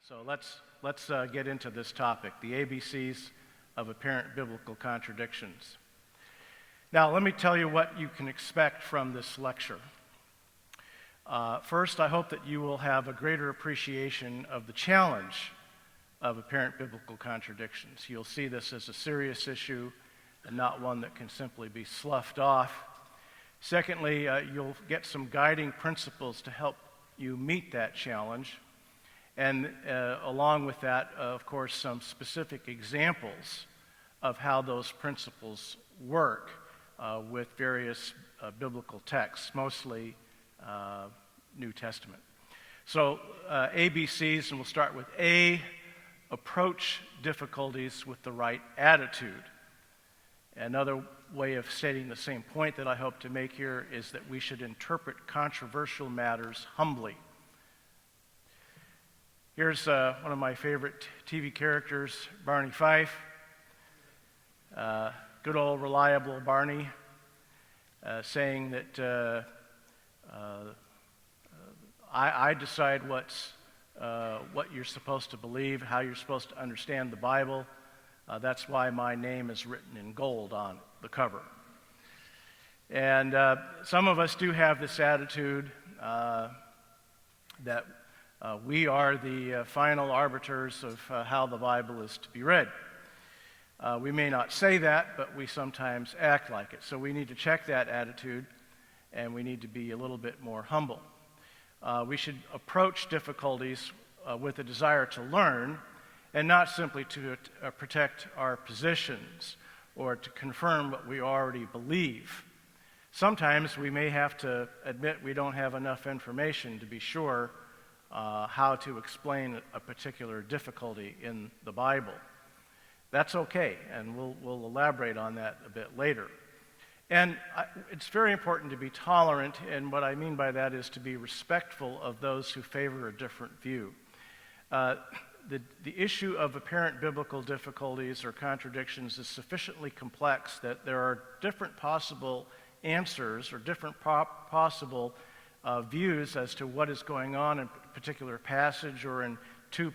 So let's get into this topic, the ABCs of apparent biblical contradictions. Now, let me tell you what you can expect from this lecture. First, I hope that you will have a greater appreciation of the challenge of apparent biblical contradictions. You'll see this as a serious issue and not one that can simply be sloughed off. Secondly, you'll get some guiding principles to help you meet that challenge. And along with that, of course, some specific examples of how those principles work with various biblical texts, mostly New Testament. So ABCs, and we'll start with A, approach difficulties with the right attitude. Another way of stating the same point that I hope to make here is that we should interpret controversial matters humbly. Here's one of my favorite TV characters, Barney Fife. Good old reliable Barney, saying that I decide what you're supposed to believe, how you're supposed to understand the Bible. That's why my name is written in gold on the cover. And some of us do have this attitude that we are the final arbiters of how the Bible is to be read. We may not say that, but we sometimes act like it. So we need to check that attitude, and we need to be a little bit more humble. We should approach difficulties with a desire to learn, and not simply to protect our positions or to confirm what we already believe. Sometimes we may have to admit we don't have enough information to be sure how to explain a particular difficulty in the Bible. That's okay, and we'll elaborate on that a bit later. And it's very important to be tolerant, and what I mean by that is to be respectful of those who favor a different view. The issue of apparent biblical difficulties or contradictions is sufficiently complex that there are different possible answers or different possible views as to what is going on in a particular passage or in two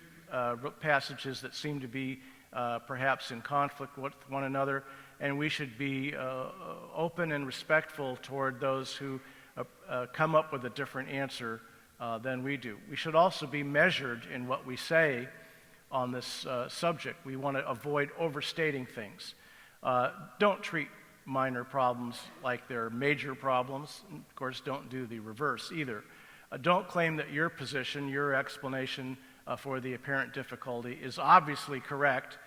passages that seem to be perhaps in conflict with one another, and we should be open and respectful toward those who come up with a different answer than we do. We should also be measured in what we say on this subject. We want to avoid overstating things. Don't treat minor problems like they're major problems. Of course, don't do the reverse either. Don't claim that your position, your explanation for the apparent difficulty is obviously correct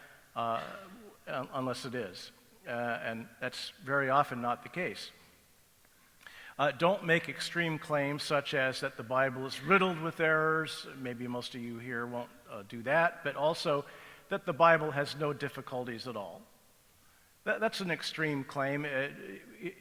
unless it is. And that's very often not the case. Don't make extreme claims such as that the Bible is riddled with errors. Maybe most of you here won't do that, but also that the Bible has no difficulties at all. That's an extreme claim.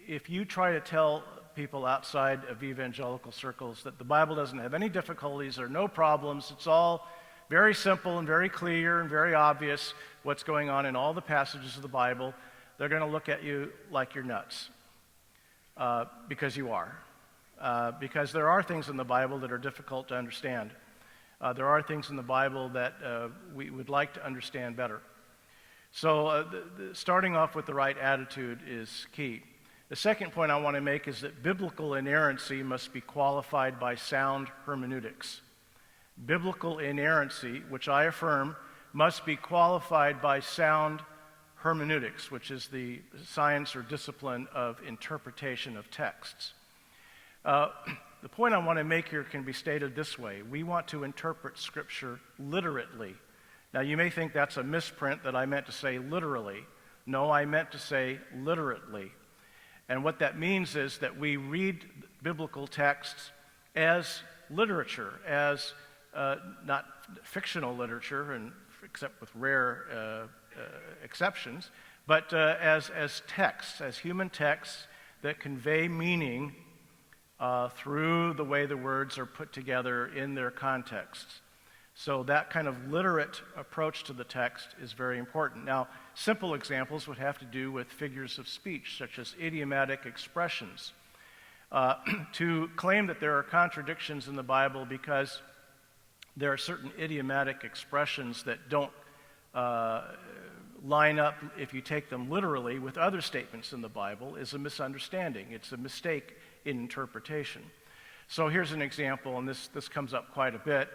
If you try to tell people outside of evangelical circles that the Bible doesn't have any difficulties or no problems, it's all very simple and very clear and very obvious what's going on in all the passages of the Bible, they're going to look at you like you're nuts. Because you are. Because there are things in the Bible that are difficult to understand. There are things in the Bible that we would like to understand better. So starting off with the right attitude is key. The second point I want to make is that biblical inerrancy must be qualified by sound hermeneutics. Biblical inerrancy, which I affirm, must be qualified by sound hermeneutics, which is the science or discipline of interpretation of texts. The point I want to make here can be stated this way. We want to interpret Scripture literally. Now, you may think that's a misprint, that I meant to say literally. No, I meant to say literately. And what that means is that we read biblical texts as literature, as not fictional literature, and except with rare exceptions, but as texts, as human texts that convey meaning through the way the words are put together in their contexts. So that kind of literate approach to the text is very important. Now, simple examples would have to do with figures of speech, such as idiomatic expressions. To claim that there are contradictions in the Bible because there are certain idiomatic expressions that don't line up, if you take them literally, with other statements in the Bible, is a misunderstanding. It's a mistake in interpretation. So here's an example, and this comes up quite a bit.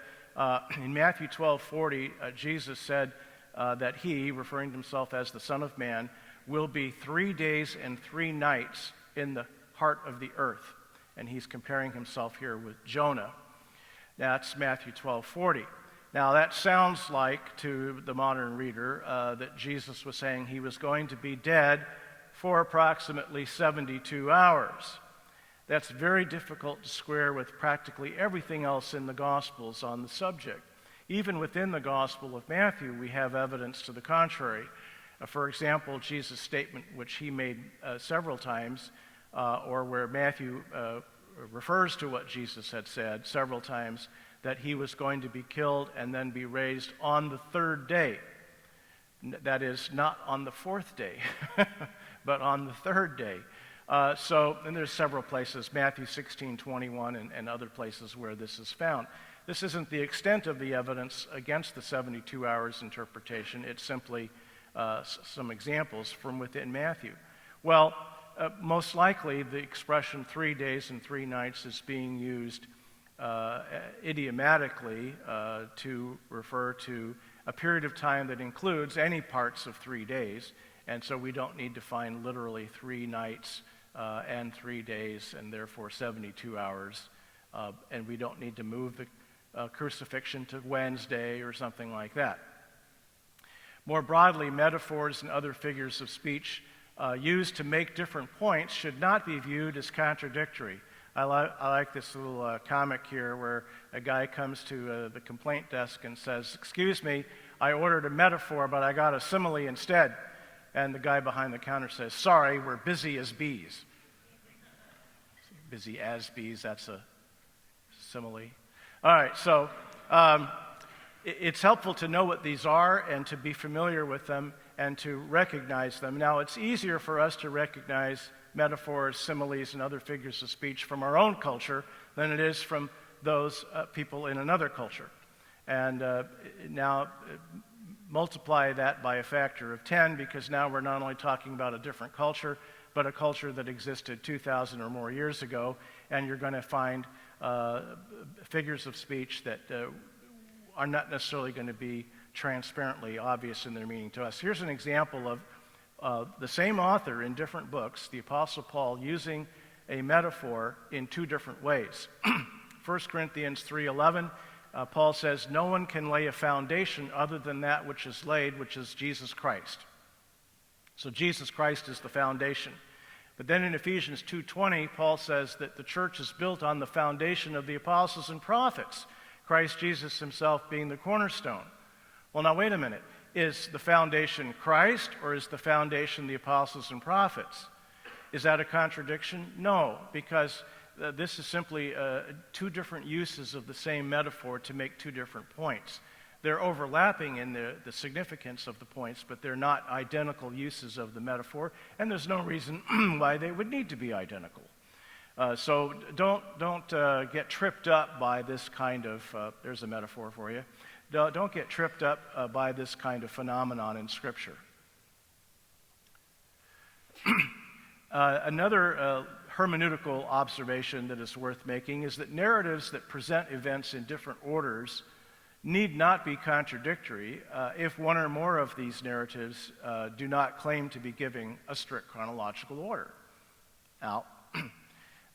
In Matthew 12:40, Jesus said that he, referring to himself as the Son of Man, will be 3 days and 3 nights in the heart of the earth. And he's comparing himself here with Jonah. That's Matthew 12:40. Now that sounds like, to the modern reader, that Jesus was saying he was going to be dead for approximately 72 hours. That's very difficult to square with practically everything else in the Gospels on the subject. Even within the Gospel of Matthew, we have evidence to the contrary. For example, Jesus' statement, which he made several times, or where Matthew refers to what Jesus had said several times, that he was going to be killed and then be raised on the 3rd day. That is, not on the 4th day, but on the 3rd day. And there's several places, Matthew 16:21 and other places where this is found. This isn't the extent of the evidence against the 72 hours interpretation. It's simply some examples from within Matthew. Well, most likely the expression 3 days and 3 nights is being used idiomatically to refer to a period of time that includes any parts of 3 days. And so we don't need to find literally 3 nights and 3 days, and therefore 72 hours. And we don't need to move the crucifixion to Wednesday or something like that. More broadly, metaphors and other figures of speech used to make different points should not be viewed as contradictory. I like this little comic here where a guy comes to the complaint desk and says, "Excuse me, I ordered a metaphor, but I got a simile instead." And the guy behind the counter says, "Sorry, we're busy as bees." Busy as bees, that's a simile. All right, so it's helpful to know what these are and to be familiar with them and to recognize them. Now, it's easier for us to recognize metaphors, similes, and other figures of speech from our own culture than it is from those people in another culture. And now multiply that by a factor of 10, because now we're not only talking about a different culture, but a culture that existed 2,000 or more years ago, and you're going to find figures of speech that are not necessarily going to be transparently obvious in their meaning to us. Here's an example of the same author in different books, the Apostle Paul, using a metaphor in 2 different ways. 1 Corinthians 3:11, Paul says, "No one can lay a foundation other than that which is laid, which is Jesus Christ." So Jesus Christ is the foundation. But then in Ephesians 2:20, Paul says that the church is built on the foundation of the apostles and prophets, Christ Jesus himself being the cornerstone. Well, now wait a minute. Is the foundation Christ, or is the foundation the apostles and prophets? Is that a contradiction? No, because this is simply 2 different uses of the same metaphor to make 2 different points. They're overlapping in the significance of the points, but they're not identical uses of the metaphor, and there's no reason why they would need to be identical. So don't get tripped up by this kind of, there's a metaphor for you. Don't get tripped up by this kind of phenomenon in Scripture. Another hermeneutical observation that is worth making is that narratives that present events in different orders need not be contradictory if one or more of these narratives do not claim to be giving a strict chronological order. Now,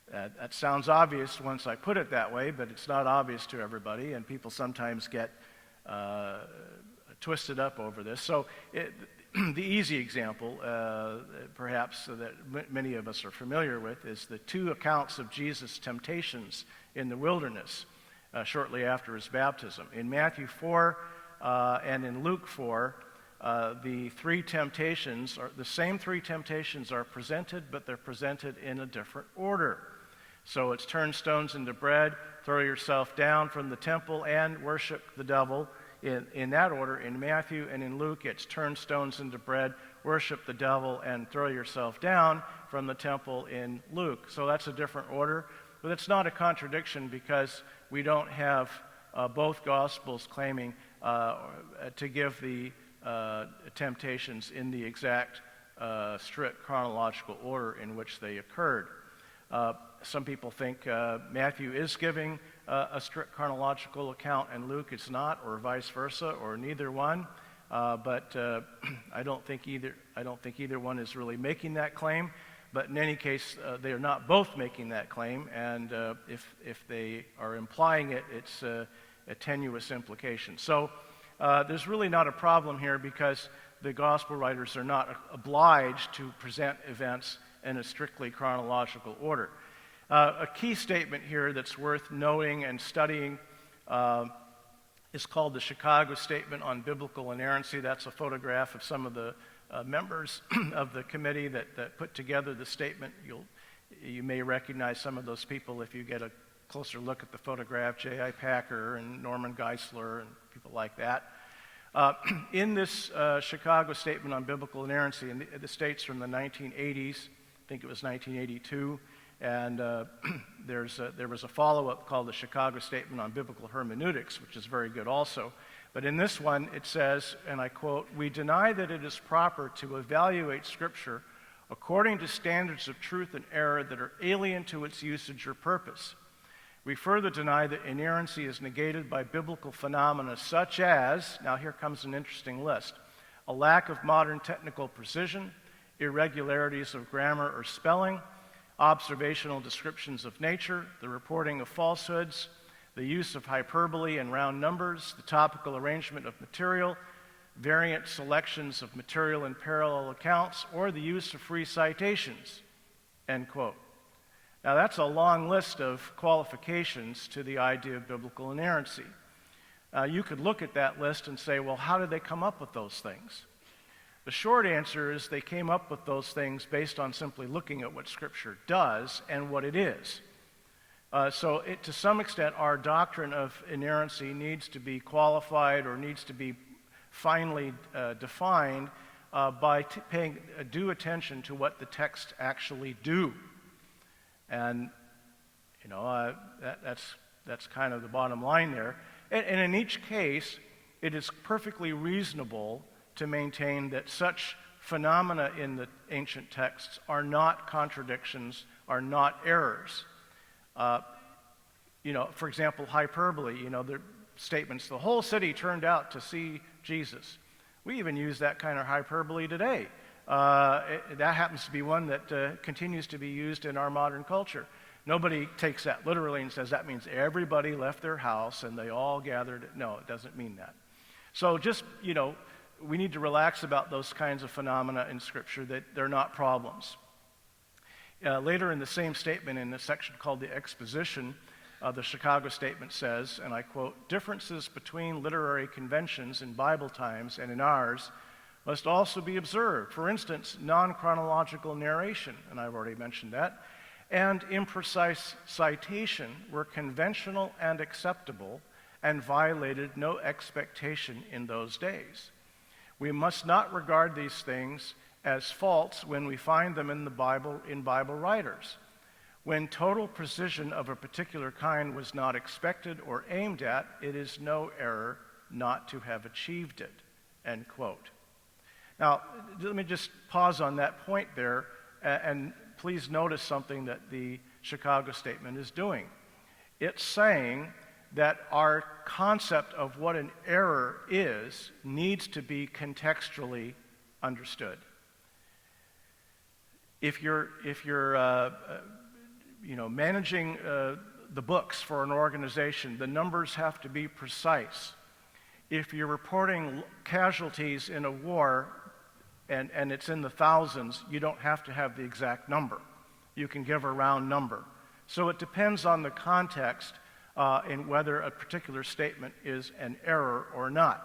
that sounds obvious once I put it that way, but it's not obvious to everybody, and people sometimes get twisted up over this. So the easy example, perhaps that many of us are familiar with, is the 2 accounts of Jesus' temptations in the wilderness shortly after his baptism. In Matthew 4 and in Luke 4, the 3 temptations, the same 3 temptations are presented, but they're presented in a different order. So it's turn stones into bread, throw yourself down from the temple, and worship the devil. In that order, in Matthew, and in Luke, it's turn stones into bread, worship the devil, and throw yourself down from the temple in Luke. So that's a different order, but it's not a contradiction because we don't have both Gospels claiming to give the temptations in the exact strict chronological order in which they occurred. Some people think Matthew is giving a strict chronological account and Luke is not, or vice versa, or neither one. But I don't think either one is really making that claim. But in any case, they are not both making that claim, and if they are implying it, it's a tenuous implication. So there's really not a problem here because the gospel writers are not obliged to present events in a strictly chronological order. A key statement here that's worth knowing and studying is called the Chicago Statement on Biblical Inerrancy. That's a photograph of some of the members of the committee that put together the statement. You may recognize some of those people if you get a closer look at the photograph, J.I. Packer and Norman Geisler and people like that. In this Chicago Statement on Biblical Inerrancy, and the states from the 1980s, I think it was 1982, and there was a follow-up called the Chicago Statement on Biblical Hermeneutics, which is very good also. But in this one, it says, and I quote, "We deny that it is proper to evaluate Scripture according to standards of truth and error that are alien to its usage or purpose. We further deny that inerrancy is negated by biblical phenomena such as," now here comes an interesting list, "a lack of modern technical precision, irregularities of grammar or spelling, observational descriptions of nature, the reporting of falsehoods, the use of hyperbole and round numbers, the topical arrangement of material, variant selections of material in parallel accounts, or the use of free citations," end quote. Now that's a long list of qualifications to the idea of biblical inerrancy. You could look at that list and say, well, how did they come up with those things? The short answer is they came up with those things based on simply looking at what Scripture does and what it is. So to some extent, our doctrine of inerrancy needs to be qualified or needs to be finely defined by paying due attention to what the texts actually do. And, that's kind of the bottom line there. And in each case, it is perfectly reasonable to maintain that such phenomena in the ancient texts are not contradictions, are not errors. For example, hyperbole, the statements, the whole city turned out to see Jesus. We even use that kind of hyperbole today. That happens to be one that continues to be used in our modern culture. Nobody takes that literally and says that means everybody left their house and they all gathered. No, it doesn't mean that. So just, we need to relax about those kinds of phenomena in Scripture, that they're not problems. Later in the same statement, in the section called the exposition, the Chicago Statement says, and I quote, "Differences between literary conventions in Bible times and in ours must also be observed. For instance, non-chronological narration," and I've already mentioned that, "and imprecise citation were conventional and acceptable and violated no expectation in those days. We must not regard these things as faults when we find them in the Bible, in Bible writers. When total precision of a particular kind was not expected or aimed at, it is no error not to have achieved it," end quote. Now, let me just pause on that point there, and please notice something that the Chicago Statement is doing. It's saying that our concept of what an error is needs to be contextually understood. If you're managing the books for an organization, the numbers have to be precise. If you're reporting casualties in a war and it's in the thousands, you don't have to have the exact number. You can give a round number. So it depends on the context in whether a particular statement is an error or not.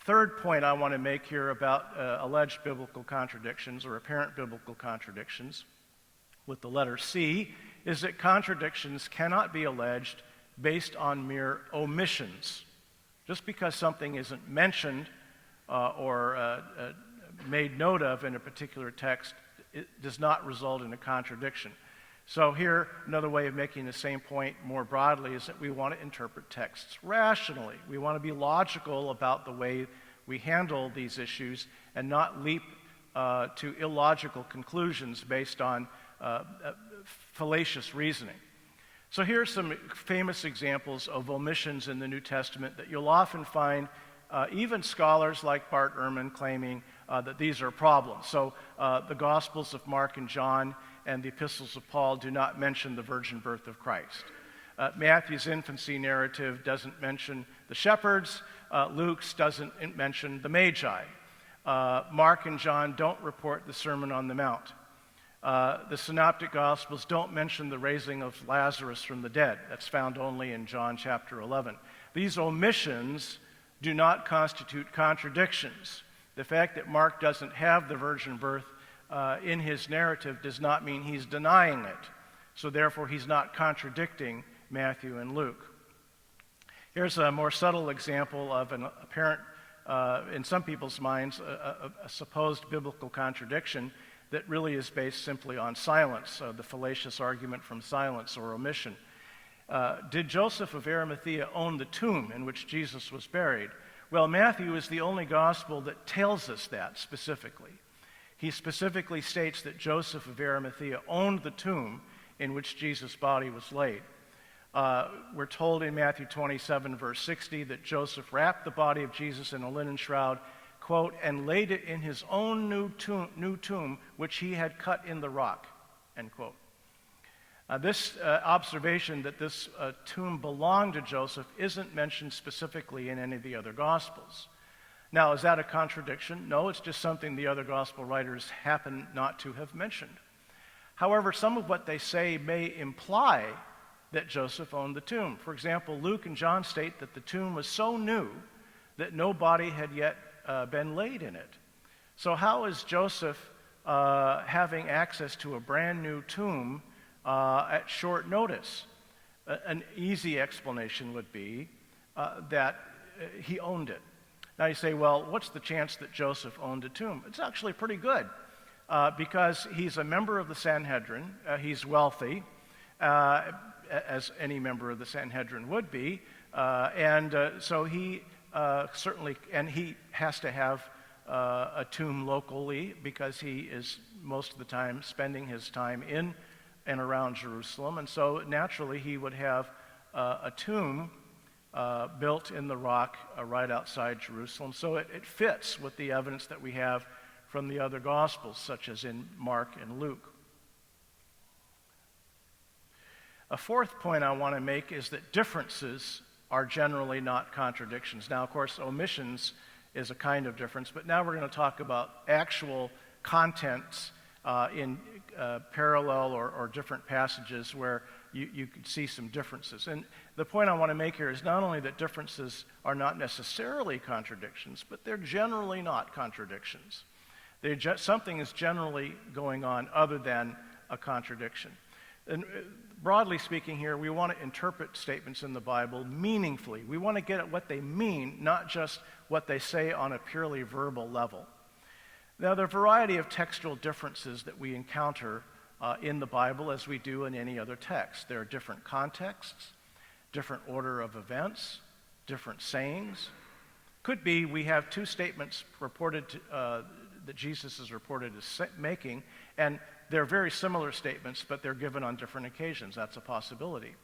Third point I want to make here about alleged biblical contradictions or apparent biblical contradictions with the letter C is that contradictions cannot be alleged based on mere omissions. Just because something isn't mentioned or made note of in a particular text, it does not result in a contradiction. So here, another way of making the same point more broadly is that we want to interpret texts rationally. We want to be logical about the way we handle these issues and not leap to illogical conclusions based on fallacious reasoning. So here are some famous examples of omissions in the New Testament that you'll often find even scholars like Bart Ehrman claiming that these are problems. So the Gospels of Mark and John and the epistles of Paul do not mention the virgin birth of Christ. Matthew's infancy narrative doesn't mention the shepherds. Luke's doesn't mention the Magi. Mark and John don't report the Sermon on the Mount. The Synoptic Gospels don't mention the raising of Lazarus from the dead. That's found only in John chapter 11. These omissions do not constitute contradictions. The fact that Mark doesn't have the virgin birth in his narrative does not mean he's denying it. So therefore, he's not contradicting Matthew and Luke. Here's a more subtle example of an apparent, in some people's minds, a supposed biblical contradiction that really is based simply on silence, the fallacious argument from silence or omission. Did Joseph of Arimathea own the tomb in which Jesus was buried? Well, Matthew is the only gospel that tells us that specifically. He specifically states that Joseph of Arimathea owned the tomb in which Jesus' body was laid. We're told in Matthew 27, verse 60, that Joseph wrapped the body of Jesus in a linen shroud, quote, and laid it in his own new tomb, which he had cut in the rock, end quote. This observation that this tomb belonged to Joseph isn't mentioned specifically in any of the other Gospels. Now, is that a contradiction? No, it's just something the other Gospel writers happen not to have mentioned. However, some of what they say may imply that Joseph owned the tomb. For example, Luke and John state that the tomb was so new that no body had yet been laid in it. So how is Joseph having access to a brand new tomb at short notice? An easy explanation would be that he owned it. Now you say, well, what's the chance that Joseph owned a tomb? It's actually pretty good because he's a member of the Sanhedrin. He's wealthy, as any member of the Sanhedrin would be, and so he certainly, and he has to have a tomb locally because he is most of the time spending his time in and around Jerusalem, and so naturally he would have a tomb built in the rock right outside Jerusalem. So it fits with the evidence that we have from the other Gospels, such as in Mark and Luke. A fourth point I want to make is that differences are generally not contradictions. Now, of course, omissions is a kind of difference, but now we're going to talk about actual contents in parallel or different passages where you could see some differences. And the point I want to make here is not only that differences are not necessarily contradictions, but they're generally not contradictions. Something is generally going on other than a contradiction. And broadly speaking here, we want to interpret statements in the Bible meaningfully. We want to get at what they mean, not just what they say on a purely verbal level. Now, there are a variety of textual differences that we encounter in the Bible as we do in any other text. There are different contexts, different order of events, different sayings. Could be we have two statements reported that Jesus is reported as making, and they're very similar statements, but they're given on different occasions. That's a possibility.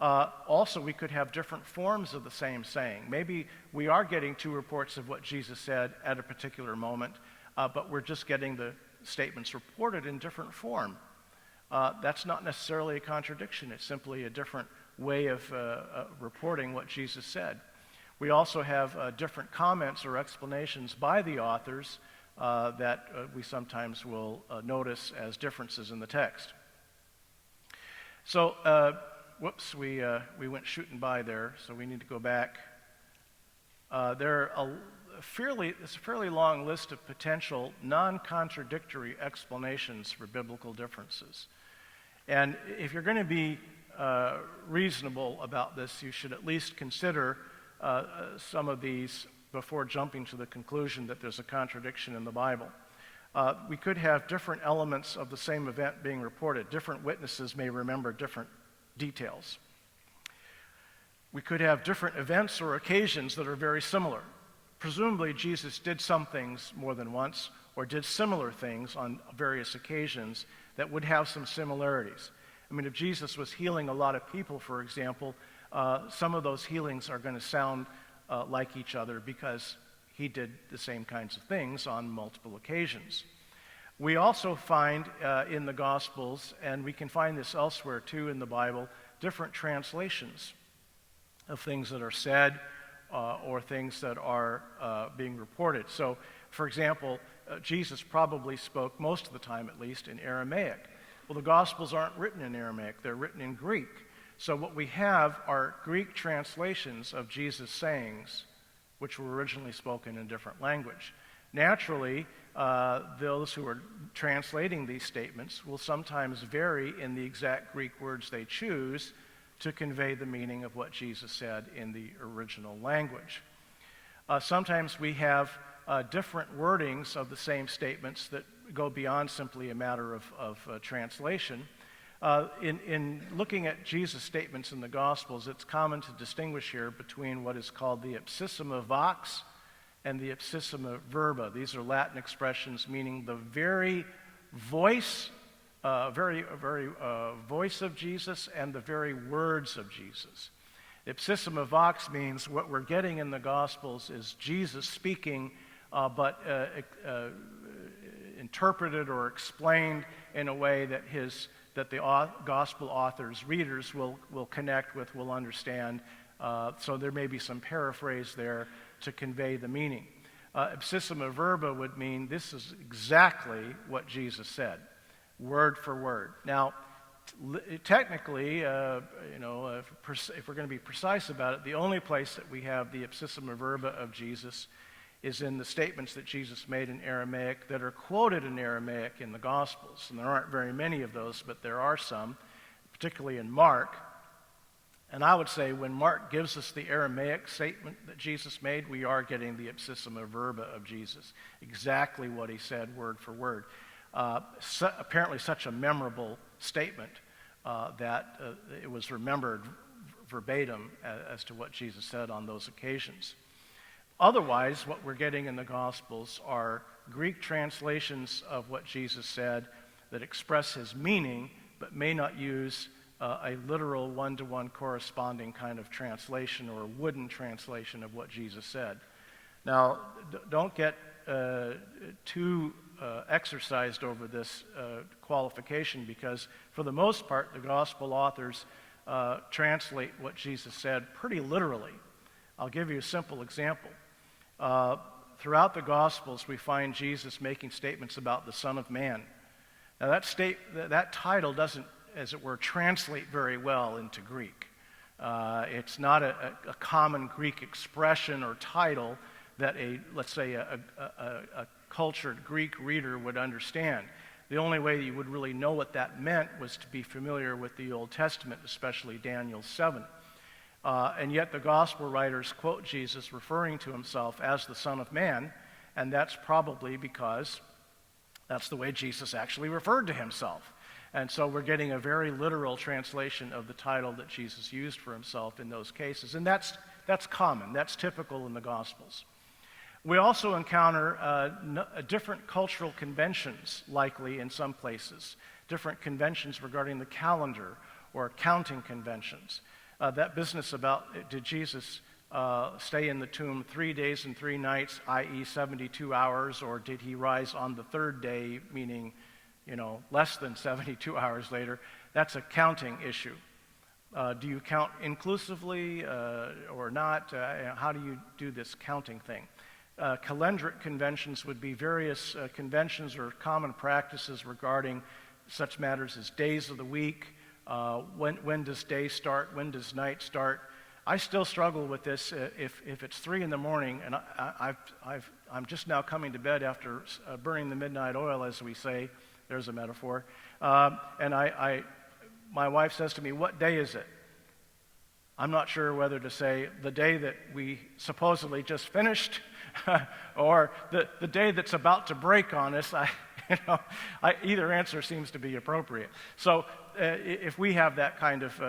Also, we could have different forms of the same saying. Maybe we are getting two reports of what Jesus said at a particular moment, but we're just getting the statements reported in different form. That's not necessarily a contradiction. It's simply a different way of reporting what Jesus said. We also have different comments or explanations by the authors that we sometimes will notice as differences in the text. So, whoops, we went shooting by there, so we need to go back. There are it's a fairly long list of potential non-contradictory explanations for biblical differences. And if you're going to be reasonable about this, you should at least consider some of these before jumping to the conclusion that there's a contradiction in the Bible. We could have different elements of the same event being reported. Different witnesses may remember different details. We could have different events or occasions that are very similar. Presumably, Jesus did some things more than once or did similar things on various occasions that would have some similarities. I mean, if Jesus was healing a lot of people, for example, some of those healings are going to sound like each other because he did the same kinds of things on multiple occasions. We also find in the Gospels, and we can find this elsewhere too in the Bible, different translations of things that are said or things that are being reported. So, for example, Jesus probably spoke, most of the time at least, in Aramaic. Well, the Gospels aren't written in Aramaic, they're written in Greek. So what we have are Greek translations of Jesus' sayings, which were originally spoken in a different language. Naturally, those who are translating these statements will sometimes vary in the exact Greek words they choose to convey the meaning of what Jesus said in the original language. Sometimes we have different wordings of the same statements that go beyond simply a matter of translation. In looking at Jesus' statements in the Gospels, it's common to distinguish here between what is called the ipsissima vox and the ipsissima verba. These are Latin expressions meaning the very voice voice of Jesus and the very words of Jesus. Ipsissima vox means what we're getting in the Gospels is Jesus speaking, but interpreted or explained in a way that the Gospel author's readers will connect with, will understand. So there may be some paraphrase there to convey the meaning. Ipsissima verba would mean this is exactly what Jesus said, word for word. Now, technically, if we're going to be precise about it, the only place that we have the ipsissima verba of Jesus is in the statements that Jesus made in Aramaic that are quoted in Aramaic in the Gospels. And there aren't very many of those, but there are some, particularly in Mark. And I would say when Mark gives us the Aramaic statement that Jesus made, we are getting the ipsissima verba of Jesus, exactly what he said, word for word. Apparently such a memorable statement that it was remembered verbatim as to what Jesus said on those occasions. Otherwise, what we're getting in the Gospels are Greek translations of what Jesus said that express his meaning, but may not use a literal one-to-one corresponding kind of translation or a wooden translation of what Jesus said. Now, don't get too exercised over this qualification, because for the most part, the Gospel authors translate what Jesus said pretty literally. I'll give you a simple example. Throughout the Gospels, we find Jesus making statements about the Son of Man. Now, that title doesn't, as it were, translate very well into Greek. It's not a common Greek expression or title that let's say a cultured Greek reader would understand. The only way you would really know what that meant was to be familiar with the Old Testament, especially Daniel 7. And yet the gospel writers quote Jesus referring to himself as the Son of Man, and that's probably because that's the way Jesus actually referred to himself. And so we're getting a very literal translation of the title that Jesus used for himself in those cases. And that's common. That's typical in the Gospels. We also encounter different cultural conventions, likely in some places, different conventions regarding the calendar or counting conventions. That business about did Jesus stay in the tomb 3 days and 3 nights, i.e. 72 hours, or did he rise on the third day, meaning, less than 72 hours later? That's a counting issue. Do you count inclusively or not? How do you do this counting thing? Calendric conventions would be various conventions or common practices regarding such matters as days of the week. When does day start? When does night start? I still struggle with this. If it's 3 in the morning and I'm just now coming to bed after burning the midnight oil, as we say, there's a metaphor, and my wife says to me, "What day is it?" I'm not sure whether to say the day that we supposedly just finished or the day that's about to break on us, either answer seems to be appropriate. So if we have that kind of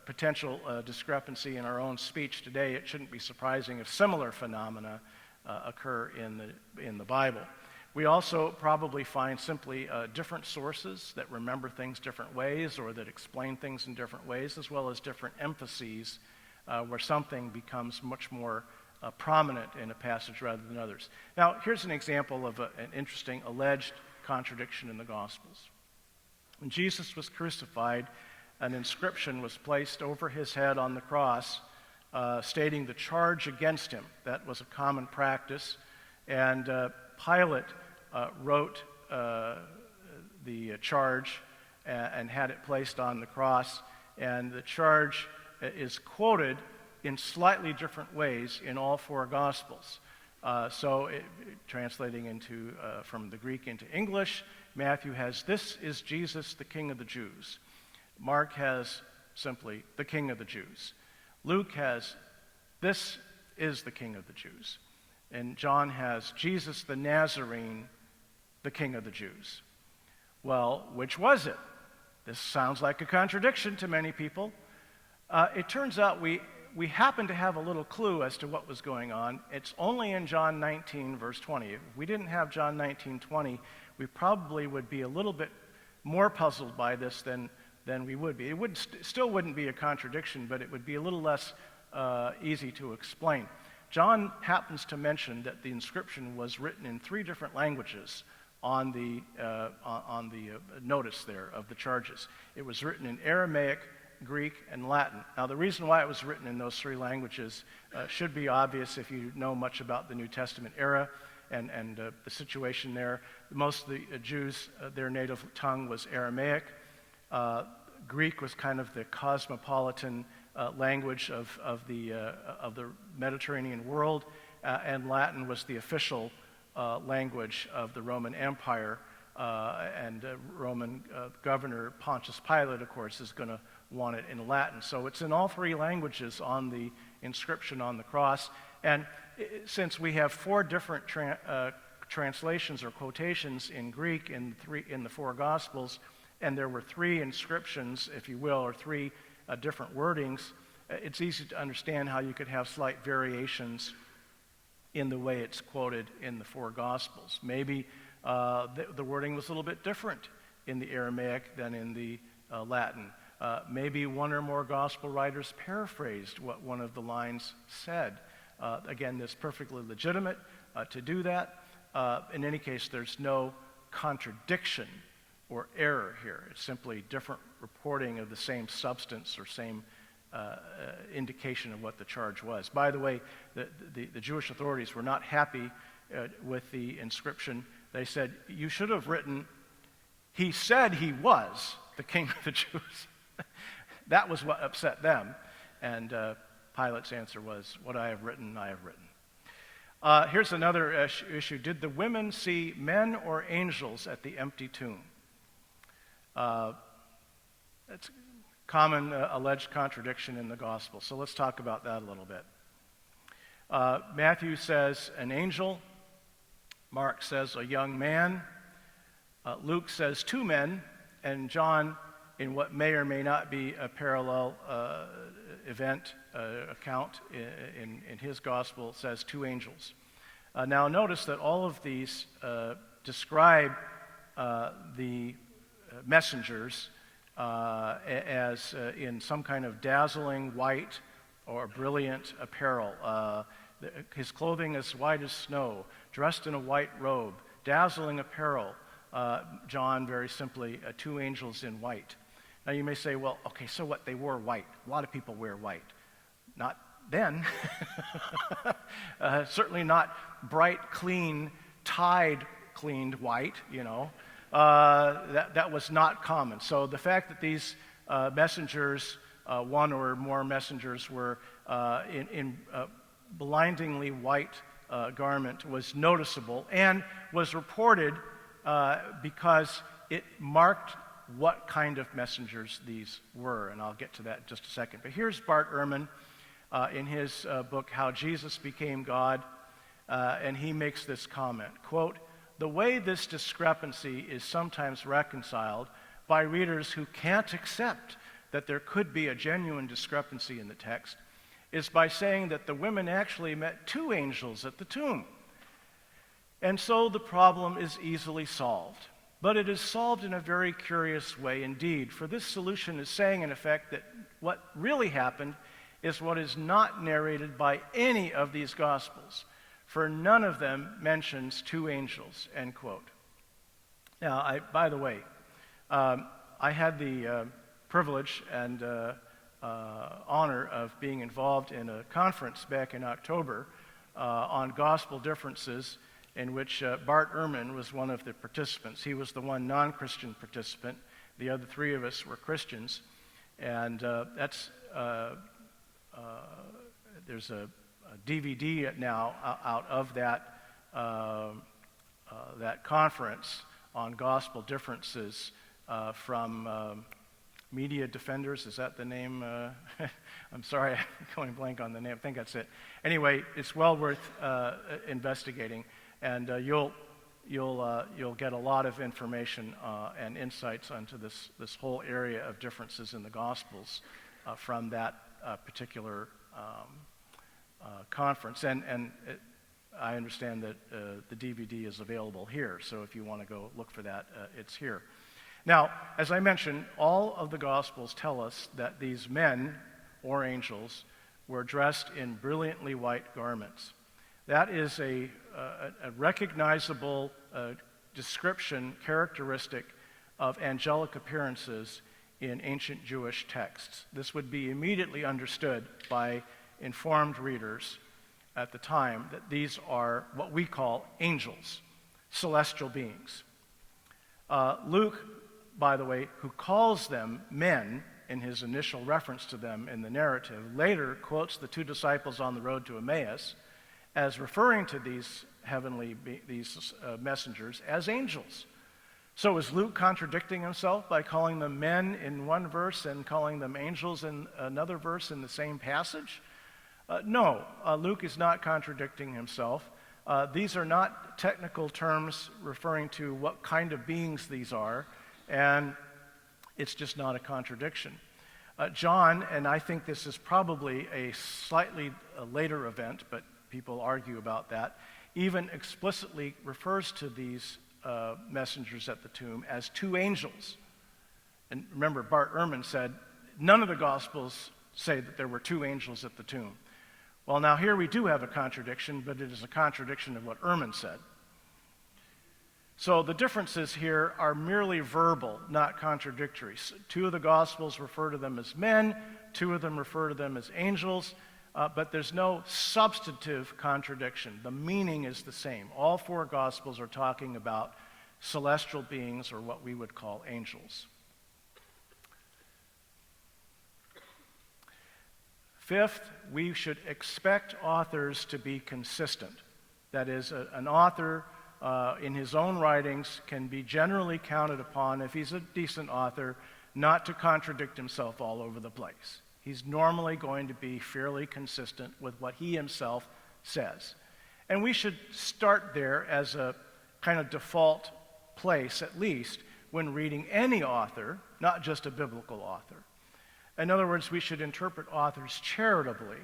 potential discrepancy in our own speech today, it shouldn't be surprising if similar phenomena occur in the Bible. We also probably find simply different sources that remember things different ways or that explain things in different ways, as well as different emphases where something becomes much more prominent in a passage rather than others. Now, here's an example of an interesting alleged contradiction in the Gospels. When Jesus was crucified, an inscription was placed over his head on the cross stating the charge against him. That was a common practice, and Pilate wrote the charge and had it placed on the cross, and the charge is quoted in slightly different ways in all four Gospels. Translating from the Greek into English, Matthew has, "This is Jesus, the King of the Jews." Mark has simply, "the King of the Jews." Luke has, "This is the King of the Jews." And John has, "Jesus the Nazarene, the King of the Jews." Well, which was it? This sounds like a contradiction to many people. It turns out we happen to have a little clue as to what was going on. It's only in John 19, verse 20. If we didn't have John 19:20, we probably would be a little bit more puzzled by this than we would be. It still wouldn't be a contradiction, but it would be a little less easy to explain. John happens to mention that the inscription was written in 3 different languages on the notice there of the charges. It was written in Aramaic, Greek, and Latin. Now, the reason why it was written in those 3 languages should be obvious if you know much about the New Testament era and the situation there. Most of the Jews, their native tongue was Aramaic. Greek was kind of the cosmopolitan language of the Mediterranean world, and Latin was the official language of the Roman Empire, and Roman governor Pontius Pilate, of course, is going to want it in Latin. So it's in all 3 languages on the inscription on the cross. And since we have 4 different translations or quotations in Greek in the 4 Gospels, and there were 3 inscriptions, if you will, or 3 different wordings, it's easy to understand how you could have slight variations in the way it's quoted in the 4 Gospels. Maybe the wording was a little bit different in the Aramaic than in the Latin. Maybe one or more gospel writers paraphrased what one of the lines said. Again, it's perfectly legitimate to do that. In any case, there's no contradiction or error here. It's simply different reporting of the same substance or same indication of what the charge was. By the way, the Jewish authorities were not happy with the inscription. They said, "You should have written, 'He said he was the King of the Jews.'" That was what upset them. And Pilate's answer was, "What I have written, I have written." Here's another issue. Did the women see men or angels at the empty tomb? That's a common alleged contradiction in the gospel. So let's talk about that a little bit. Matthew says an angel. Mark says a young man. Luke says 2 men. And John, in what may or may not be a parallel event account in his gospel, says 2 angels. Now notice that all of these describe the messengers as in some kind of dazzling white or brilliant apparel. His clothing is white as snow, dressed in a white robe, dazzling apparel. John, very simply, 2 angels in white. Now you may say, well, okay, so what? They wore white. A lot of people wear white. Not then. Certainly not bright, clean, tied, cleaned white, you know. That was not common. So the fact that these messengers, 1 or more messengers, were in blindingly white garment was noticeable and was reported because it marked what kind of messengers these were, and I'll get to that in just a second. But here's Bart Ehrman in his book, How Jesus Became God, and he makes this comment, quote, "The way this discrepancy is sometimes reconciled by readers who can't accept that there could be a genuine discrepancy in the text is by saying that the women actually met two angels at the tomb. And so the problem is easily solved. But it is solved in a very curious way indeed, for this solution is saying, in effect, that what really happened is what is not narrated by any of these Gospels, for none of them mentions two angels," end quote. Now, by the way, I had the privilege and honor of being involved in a conference back in October on gospel differences, in which Bart Ehrman was one of the participants. He was the one non-Christian participant. The other three of us were Christians. And there's a DVD now out of that conference on gospel differences from Media Defenders. Is that the name? I'm sorry, I'm going blank on the name. I think that's it. Anyway, it's well worth investigating. And you'll get a lot of information and insights onto this whole area of differences in the Gospels from that particular conference. And I understand that the DVD is available here, so if you want to go look for that, it's here. Now, as I mentioned, all of the Gospels tell us that these men, or angels, were dressed in brilliantly white garments. That is a recognizable description, characteristic of angelic appearances in ancient Jewish texts. This would be immediately understood by informed readers at the time that these are what we call angels, celestial beings. Luke, by the way, who calls them men in his initial reference to them in the narrative, later quotes the two disciples on the road to Emmaus as referring to these messengers as angels. So is Luke contradicting himself by calling them men in one verse and calling them angels in another verse in the same passage? No, Luke is not contradicting himself. These are not technical terms referring to what kind of beings these are, and it's just not a contradiction. John, and I think this is probably a slightly later event, but people argue about that, even explicitly refers to these messengers at the tomb as two angels. And remember, Bart Ehrman said, none of the Gospels say that there were two angels at the tomb. Well, now here we do have a contradiction, but it is a contradiction of what Ehrman said. So the differences here are merely verbal, not contradictory. Two of the Gospels refer to them as men, two of them refer to them as angels, but there's no substantive contradiction. The meaning is the same. All four Gospels are talking about celestial beings, or what we would call angels. Fifth, we should expect authors to be consistent. That is, an author in his own writings can be generally counted upon, if he's a decent author, not to contradict himself all over the place. He's normally going to be fairly consistent with what he himself says. And we should start there as a kind of default place, at least, when reading any author, not just a biblical author. In other words, we should interpret authors charitably,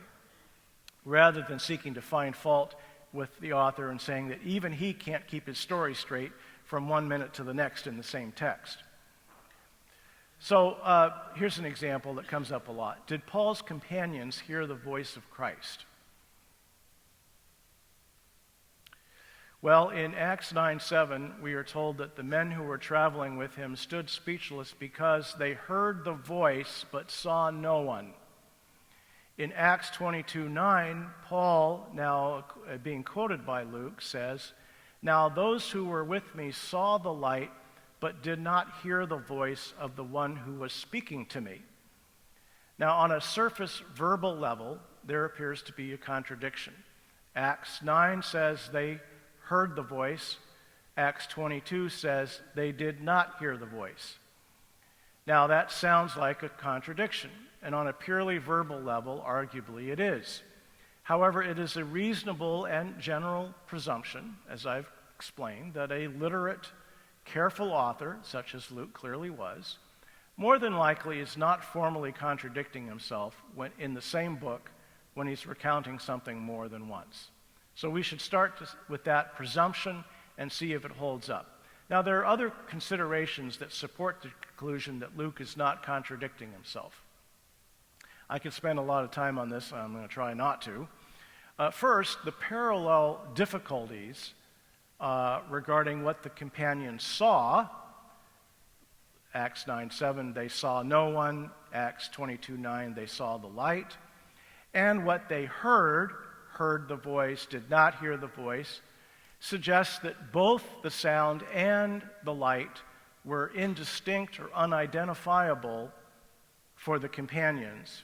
rather than seeking to find fault with the author and saying that even he can't keep his story straight from one minute to the next in the same text. So here's an example that comes up a lot. Did Paul's companions hear the voice of Christ? Well, in Acts 9:7, we are told that the men who were traveling with him stood speechless because they heard the voice but saw no one. In Acts 22:9, Paul, now being quoted by Luke, says, "Now those who were with me saw the light, but did not hear the voice of the one who was speaking to me." Now, on a surface verbal level, there appears to be a contradiction. Acts 9 says they heard the voice. Acts 22 says they did not hear the voice. Now, that sounds like a contradiction, and on a purely verbal level, arguably it is. However, it is a reasonable and general presumption, as I've explained, that a literate, careful author, such as Luke clearly was, more than likely is not formally contradicting himself in the same book when he's recounting something more than once. So we should start with that presumption and see if it holds up. Now, there are other considerations that support the conclusion that Luke is not contradicting himself. I could spend a lot of time on this, I'm going to try not to. First, the parallel difficulties regarding what the companions saw. Acts 9:7, they saw no one. Acts 22:9, they saw the light. And what they heard the voice, did not hear the voice, suggests that both the sound and the light were indistinct or unidentifiable for the companions,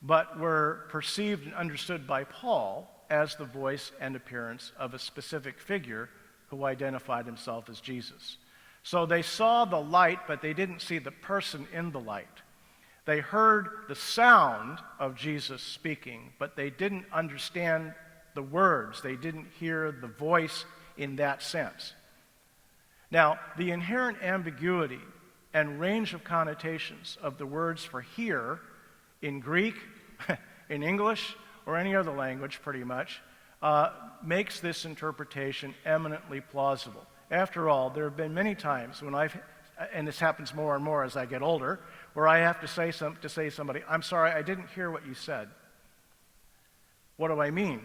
but were perceived and understood by Paul as the voice and appearance of a specific figure who identified himself as Jesus. So they saw the light, but they didn't see the person in the light. They heard the sound of Jesus speaking, but they didn't understand the words. They didn't hear the voice in that sense. Now, the inherent ambiguity and range of connotations of the words for hear in Greek, in English, or any other language pretty much, makes this interpretation eminently plausible. After all, there have been many times when and this happens more and more as I get older, where I have to say to somebody, I'm sorry, I didn't hear what you said. What do I mean?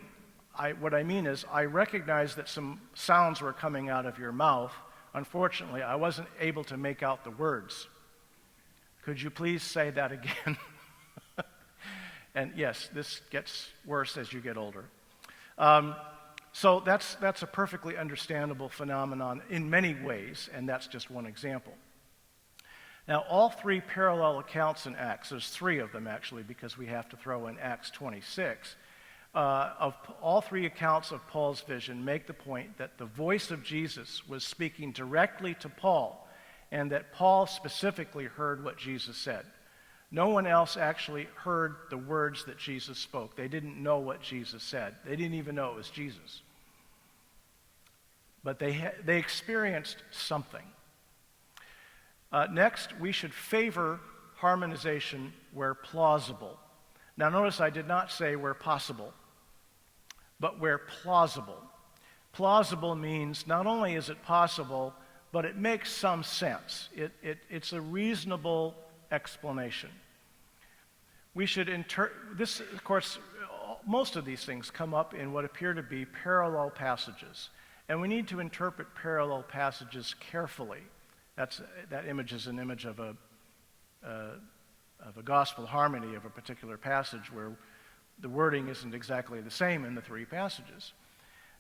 What I mean is I recognize that some sounds were coming out of your mouth. Unfortunately, I wasn't able to make out the words. Could you please say that again? And yes, this gets worse as you get older. So that's a perfectly understandable phenomenon in many ways, and that's just one example. Now, all three parallel accounts in Acts, there's three of them actually because we have to throw in Acts 26, of all three accounts of Paul's vision make the point that the voice of Jesus was speaking directly to Paul, and that Paul specifically heard what Jesus said. No one else actually heard the words that Jesus spoke. They didn't know what Jesus said. They didn't even know it was Jesus. But they experienced something. Next, we should favor harmonization where plausible. Now notice I did not say where possible, but where plausible. Plausible means not only is it possible, but it makes some sense. It's a reasonable explanation. We should this, of course, most of these things come up in what appear to be parallel passages, and we need to interpret parallel passages carefully. That image is an image of a gospel harmony of a particular passage where the wording isn't exactly the same in the three passages.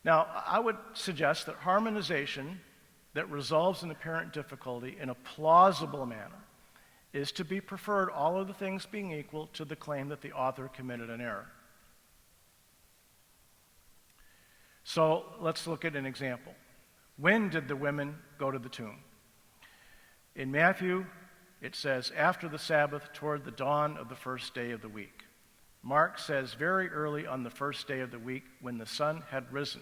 Now, I would suggest that harmonization that resolves an apparent difficulty in a plausible manner is to be preferred, all of the things being equal, to the claim that the author committed an error. So let's look at an example. When did the women go to the tomb? In Matthew, it says, after the Sabbath, toward the dawn of the first day of the week. Mark says, very early on the first day of the week, when the sun had risen.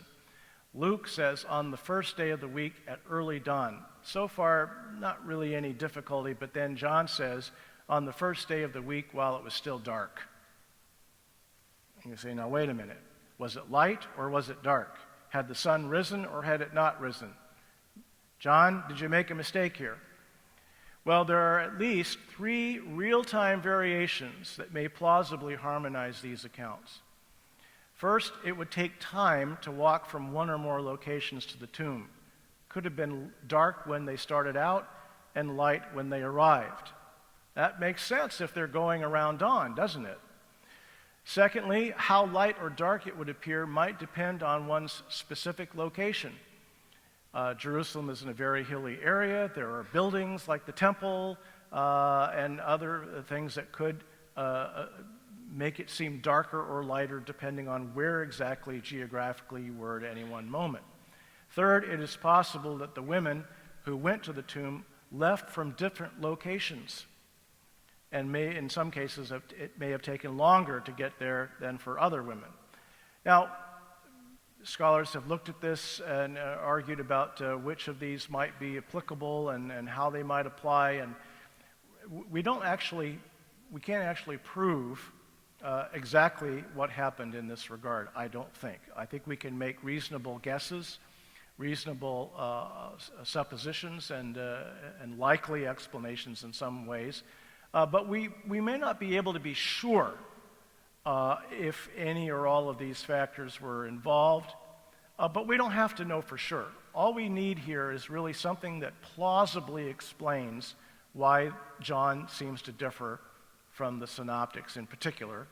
Luke says, on the first day of the week at early dawn. So far, not really any difficulty, but then John says, on the first day of the week while it was still dark. And you say, now wait a minute. Was it light or was it dark? Had the sun risen or had it not risen? John, did you make a mistake here? Well, there are at least three real-time variations that may plausibly harmonize these accounts. First, it would take time to walk from one or more locations to the tomb. Could have been dark when they started out and light when they arrived. That makes sense if they're going around dawn, doesn't it? Secondly, how light or dark it would appear might depend on one's specific location. Jerusalem is in a very hilly area. There are buildings like the temple and other things that could make it seem darker or lighter depending on where exactly geographically you were at any one moment. Third, it is possible that the women who went to the tomb left from different locations. and in some cases, it may have taken longer to get there than for other women. Now, scholars have looked at this and argued about which of these might be applicable and how they might apply, and we can't actually prove exactly what happened in this regard, I don't think. I think we can make reasonable guesses, reasonable suppositions, and likely explanations in some ways, but we may not be able to be sure if any or all of these factors were involved, but we don't have to know for sure. All we need here is really something that plausibly explains why John seems to differ from the synoptics in particular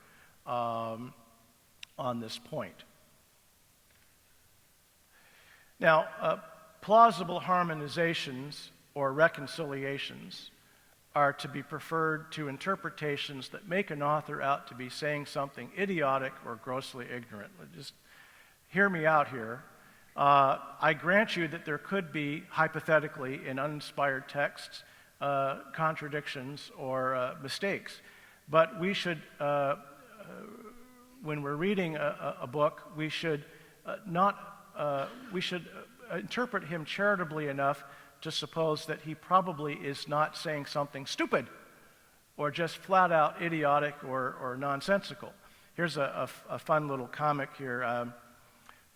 on this point. Now, plausible harmonizations or reconciliations are to be preferred to interpretations that make an author out to be saying something idiotic or grossly ignorant. Just hear me out here. I grant you that there could be, hypothetically, in uninspired texts, contradictions or mistakes. But we should, when we're reading a book, we should interpret him charitably enough to suppose that he probably is not saying something stupid or just flat out idiotic or nonsensical. Here's a fun little comic here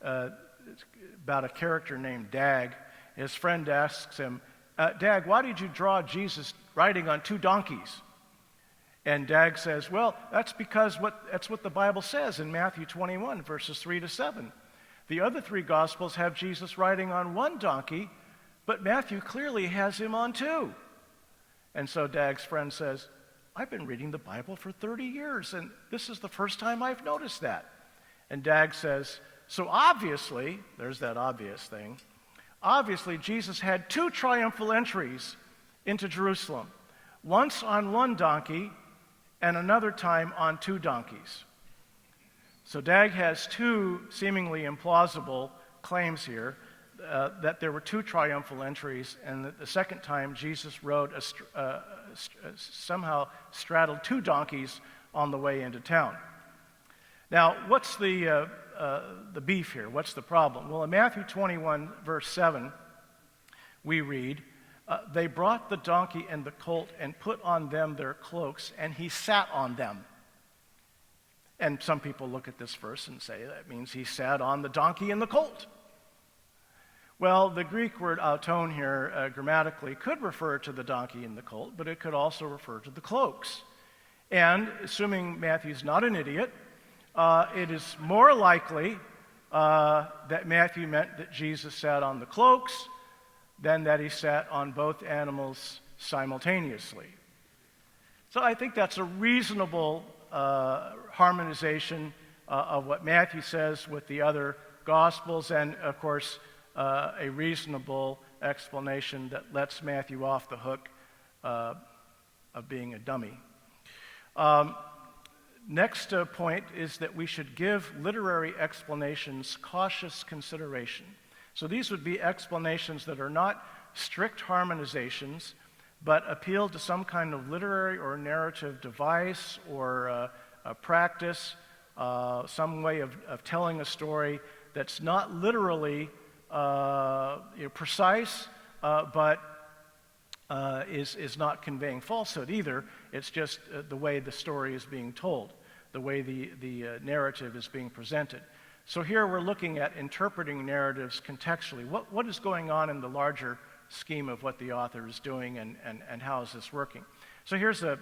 about a character named Dag. His friend asks him, Dag, why did you draw Jesus riding on 2 donkeys? And Dag says, well, that's because that's what the Bible says in Matthew 21, verses 3 to 7. The other 3 Gospels have Jesus riding on 1 donkey, but Matthew clearly has him on 2. And so Dag's friend says, I've been reading the Bible for 30 years, and this is the first time I've noticed that. And Dag says, so obviously, there's that obvious thing, obviously Jesus had 2 triumphal entries into Jerusalem, once on 1 donkey and another time on 2 donkeys. So Dag has 2 seemingly implausible claims here, that there were 2 triumphal entries, and that the second time Jesus rode somehow straddled 2 donkeys on the way into town. Now, what's the beef here? What's the problem? Well, in Matthew 21, verse 7, we read, they brought the donkey and the colt and put on them their cloaks, and he sat on them. And some people look at this verse and say that means he sat on the donkey and the colt. Well, the Greek word auton here grammatically could refer to the donkey and the colt, but it could also refer to the cloaks. And assuming Matthew's not an idiot, it is more likely that Matthew meant that Jesus sat on the cloaks than that he sat on both animals simultaneously. So I think that's a reasonable harmonization of what Matthew says with the other Gospels, and of course a reasonable explanation that lets Matthew off the hook of being a dummy. Next point is that we should give literary explanations cautious consideration. So these would be explanations that are not strict harmonizations, but appeal to some kind of literary or narrative device or a practice, some way of telling a story that's not literally precise, but is not conveying falsehood either. It's just the way the story is being told, the way the narrative is being presented. So here we're looking at interpreting narratives contextually. What is going on in the larger scheme of what the author is doing, and how is this working? So here's a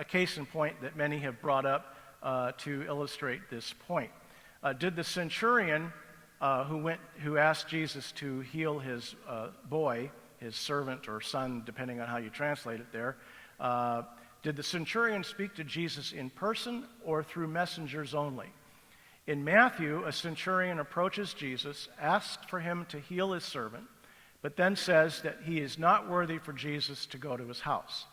case in point that many have brought up to illustrate this point. Did the centurion who asked Jesus to heal his boy, his servant or son, depending on how you translate it there, did the centurion speak to Jesus in person or through messengers only? In Matthew, a centurion approaches Jesus, asks for him to heal his servant, but then says that he is not worthy for Jesus to go to his house.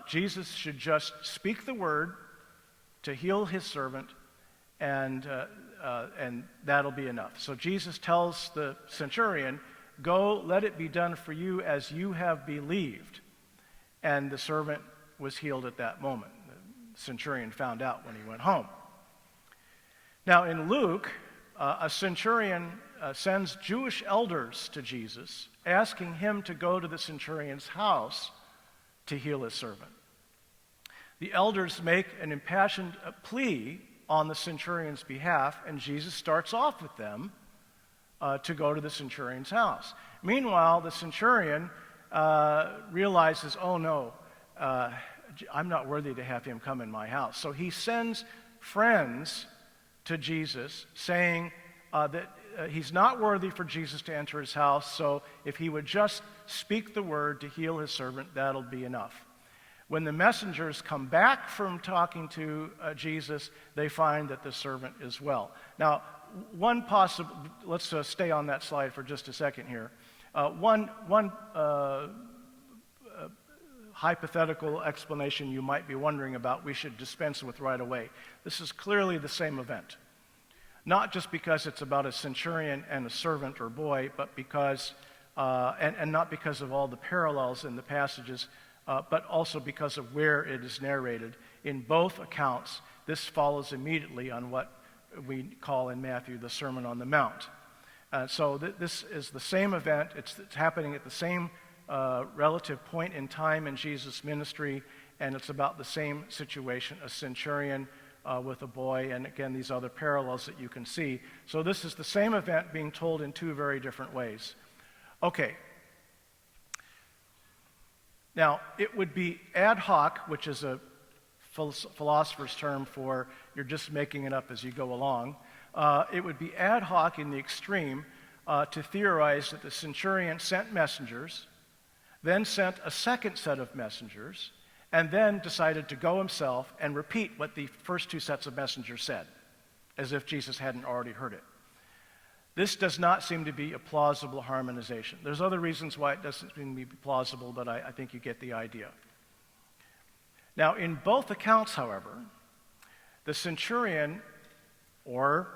Jesus should just speak the word to heal his servant, and that'll be enough. So Jesus tells the centurion, "Go, let it be done for you as you have believed." And the servant was healed at that moment. The centurion found out when he went home. Now in Luke, a centurion sends Jewish elders to Jesus, asking him to go to the centurion's house to heal his servant. The elders make an impassioned plea on the centurion's behalf, and Jesus starts off with them to go to the centurion's house. Meanwhile, the centurion realizes, oh no, I'm not worthy to have him come in my house. So he sends friends to Jesus saying that he's not worthy for Jesus to enter his house, so if he would just speak the word to heal his servant, that'll be enough. When the messengers come back from talking to Jesus, they find that the servant is well. Now, let's stay on that slide for just a second here. One hypothetical explanation you might be wondering about, we should dispense with right away. This is clearly the same event. Not just because it's about a centurion and a servant or boy, but because, and not because of all the parallels in the passages, but also because of where it is narrated. In both accounts, this follows immediately on what we call in Matthew the Sermon on the Mount. So this is the same event. It's happening at the same relative point in time in Jesus' ministry, and it's about the same situation, a centurion with a boy, and again, these other parallels that you can see. So this is the same event being told in two very different ways. Okay. Now, it would be ad hoc, which is a philosopher's term for you're just making it up as you go along. It would be ad hoc in the extreme to theorize that the centurion sent messengers, then sent a second set of messengers, and then decided to go himself and repeat what the first two sets of messengers said, as if Jesus hadn't already heard it. This does not seem to be a plausible harmonization. There's other reasons why it doesn't seem to be plausible, but I think you get the idea. Now, in both accounts, however, the centurion or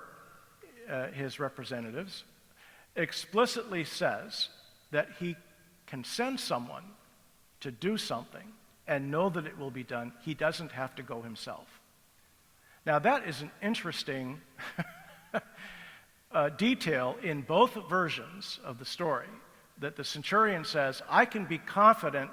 his representatives explicitly says that he can send someone to do something and know that it will be done. He doesn't have to go himself. Now, that is an interesting detail in both versions of the story, that the centurion says, I can be confident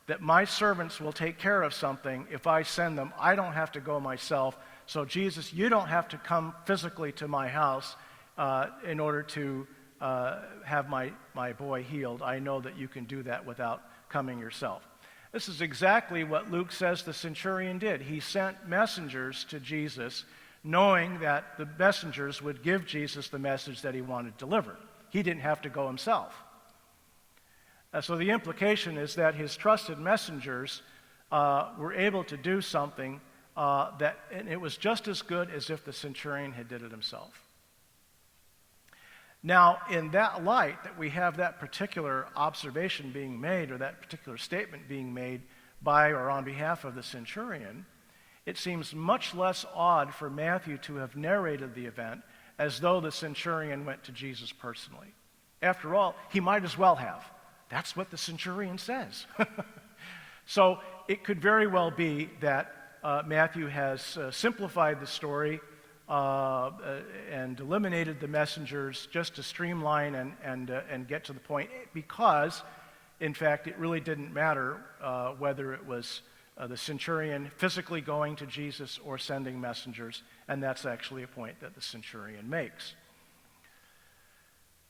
that my servants will take care of something if I send them. I don't have to go myself. So Jesus, you don't have to come physically to my house in order to have my boy healed. I know that you can do that without coming yourself. This is exactly what Luke says the centurion did. He sent messengers to Jesus, knowing that the messengers would give Jesus the message that he wanted delivered. He didn't have to go himself. So the implication is that his trusted messengers were able to do something and it was just as good as if the centurion had did it himself. Now, in that light, that we have that particular observation being made, or that particular statement being made by or on behalf of the centurion, it seems much less odd for Matthew to have narrated the event as though the centurion went to Jesus personally. After all, he might as well have. That's what the centurion says. So it could very well be that Matthew has simplified the story and eliminated the messengers just to streamline and get to the point, because, in fact, it really didn't matter whether it was the centurion physically going to Jesus or sending messengers, and that's actually a point that the centurion makes.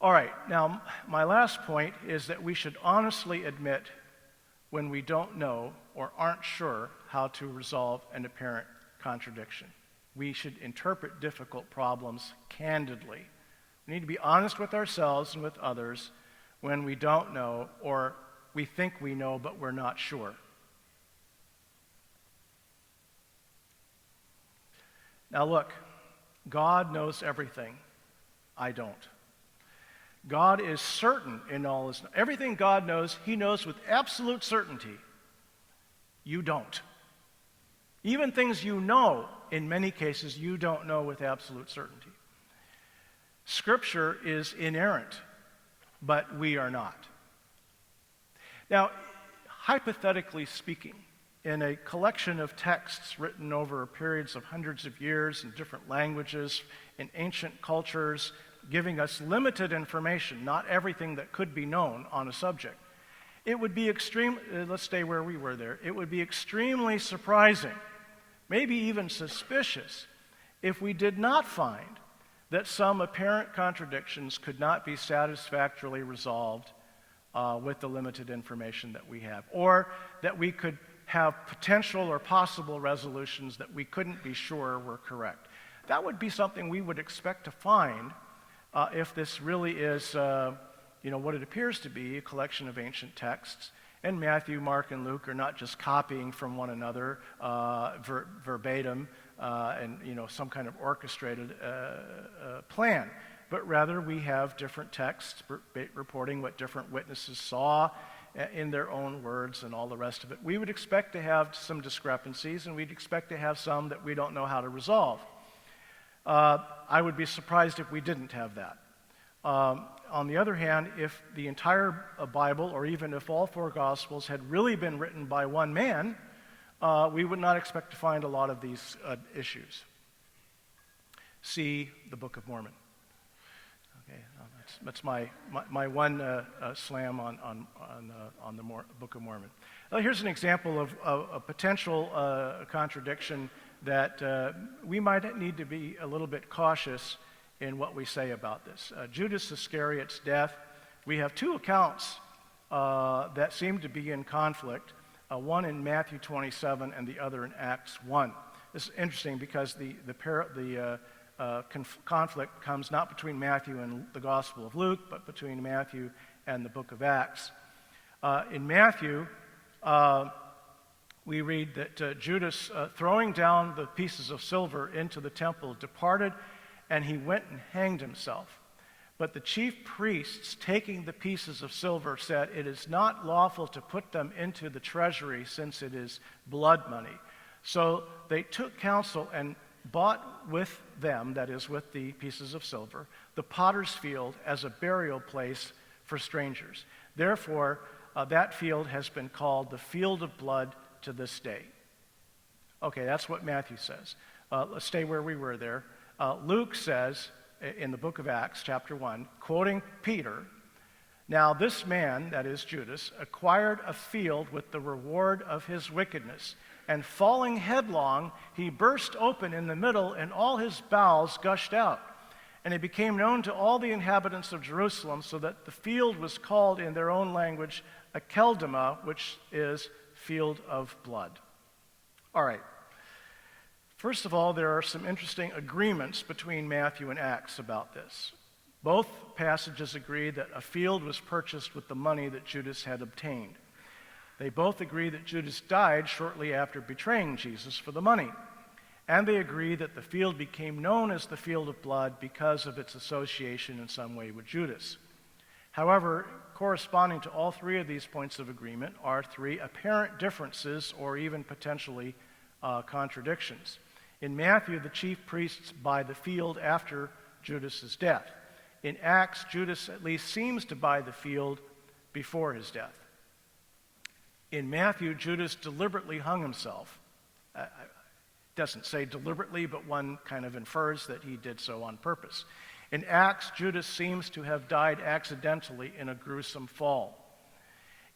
All right, now my last point is that we should honestly admit when we don't know or aren't sure how to resolve an apparent contradiction. We should interpret difficult problems candidly. We need to be honest with ourselves and with others when we don't know, or we think we know but we're not sure. Now look, God knows everything. I don't. God is certain in all his... Everything God knows, he knows with absolute certainty. You don't. Even things you know, in many cases, you don't know with absolute certainty. Scripture is inerrant, but we are not. Now, hypothetically speaking, in a collection of texts written over periods of hundreds of years in different languages, in ancient cultures, giving us limited information, not everything that could be known on a subject. It would be let's stay where we were there. It would be extremely surprising, maybe even suspicious, if we did not find that some apparent contradictions could not be satisfactorily resolved with the limited information that we have, or that we could have potential or possible resolutions that we couldn't be sure were correct. That would be something we would expect to find if this really is what it appears to be, a collection of ancient texts. And Matthew, Mark, and Luke are not just copying from one another verbatim and some kind of orchestrated plan, but rather we have different texts reporting what different witnesses saw in their own words and all the rest of it. We would expect to have some discrepancies, and we'd expect to have some that we don't know how to resolve. I would be surprised if we didn't have that. On the other hand, if the entire Bible, or even if all four Gospels, had really been written by one man, we would not expect to find a lot of these issues. See the Book of Mormon. Okay, that's my one slam on the Book of Mormon. Here's an example of a potential contradiction that we might need to be a little bit cautious in what we say about this. Judas Iscariot's death, we have two accounts that seem to be in conflict, one in Matthew 27 and the other in Acts 1. This is interesting because the conflict comes not between Matthew and the Gospel of Luke, but between Matthew and the book of Acts. In Matthew, we read that Judas, throwing down the pieces of silver into the temple, departed, and he went and hanged himself. But the chief priests, taking the pieces of silver, said, "It is not lawful to put them into the treasury, since it is blood money." So they took counsel and bought with them, that is, with the pieces of silver, the potter's field as a burial place for strangers. Therefore, that field has been called the field of blood to this day. Okay, that's what Matthew says. Let's stay where we were there. Luke says in the book of Acts, chapter 1, quoting Peter, "Now this man," that is Judas, "acquired a field with the reward of his wickedness, and falling headlong, he burst open in the middle, and all his bowels gushed out. And it became known to all the inhabitants of Jerusalem, so that the field was called in their own language Akeldama, which is field of blood." All right. First of all, there are some interesting agreements between Matthew and Acts about this. Both passages agree that a field was purchased with the money that Judas had obtained. They both agree that Judas died shortly after betraying Jesus for the money. And they agree that the field became known as the field of blood because of its association in some way with Judas. However, corresponding to all three of these points of agreement are three apparent differences, or even potentially contradictions. In Matthew, the chief priests buy the field after Judas's death. In Acts, Judas at least seems to buy the field before his death. In Matthew, Judas deliberately hung himself. It doesn't say deliberately, but one kind of infers that he did so on purpose. In Acts, Judas seems to have died accidentally in a gruesome fall.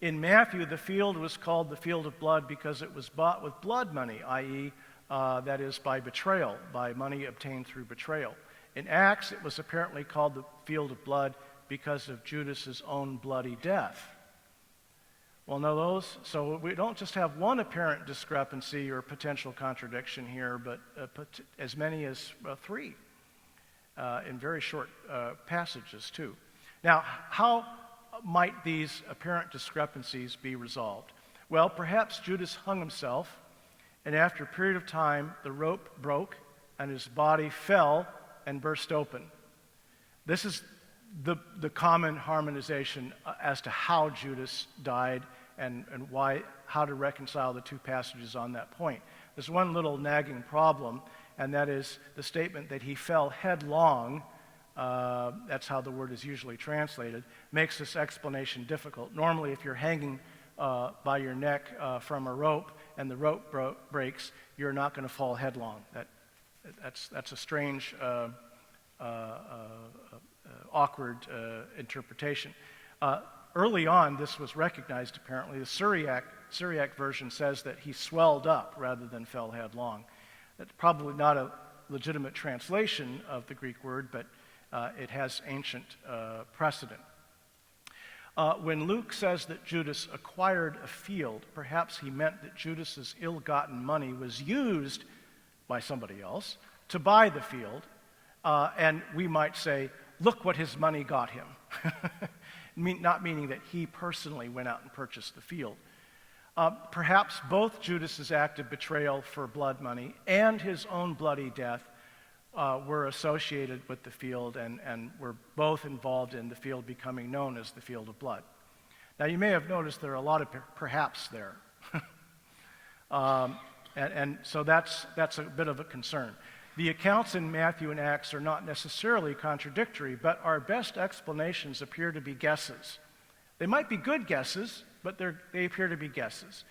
In Matthew, the field was called the field of blood because it was bought with blood money, i.e., that is, by betrayal, by money obtained through betrayal. In Acts, it was apparently called the field of blood because of Judas's own bloody death. Well, no, so we don't just have one apparent discrepancy or potential contradiction here, but as many as three in very short passages, too. Now, how might these apparent discrepancies be resolved? Well, perhaps Judas hung himself, and after a period of time, the rope broke, and his body fell and burst open. This is the common harmonization as to how Judas died and how to reconcile the two passages on that point. There's one little nagging problem, and that is the statement that he fell headlong, that's how the word is usually translated, makes this explanation difficult. Normally, if you're hanging by your neck from a rope and the rope breaks, you're not going to fall headlong. That's a strange, awkward interpretation. Early on, this was recognized, apparently. The Syriac version says that he swelled up rather than fell headlong. That's probably not a legitimate translation of the Greek word, but it has ancient precedent. When Luke says that Judas acquired a field, perhaps he meant that Judas's ill-gotten money was used by somebody else to buy the field, and we might say, look what his money got him. Not meaning that he personally went out and purchased the field. Perhaps both Judas's act of betrayal for blood money and his own bloody death were associated with the field and were both involved in the field becoming known as the field of blood. Now, you may have noticed there are a lot of perhaps there. And so that's a bit of a concern. The accounts in Matthew and Acts are not necessarily contradictory, but our best explanations appear to be guesses. They might be good guesses, but they appear to be guesses.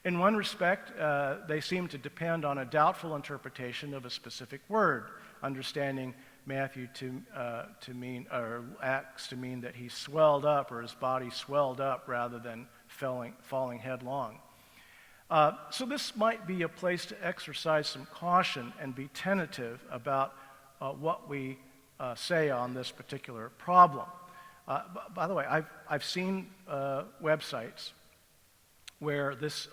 In one respect, they seem to depend on a doubtful interpretation of a specific word, understanding Matthew to mean, or Acts to mean that he swelled up, or his body swelled up rather than falling headlong. So this might be a place to exercise some caution and be tentative about what we say on this particular problem. By the way, I've seen websites where this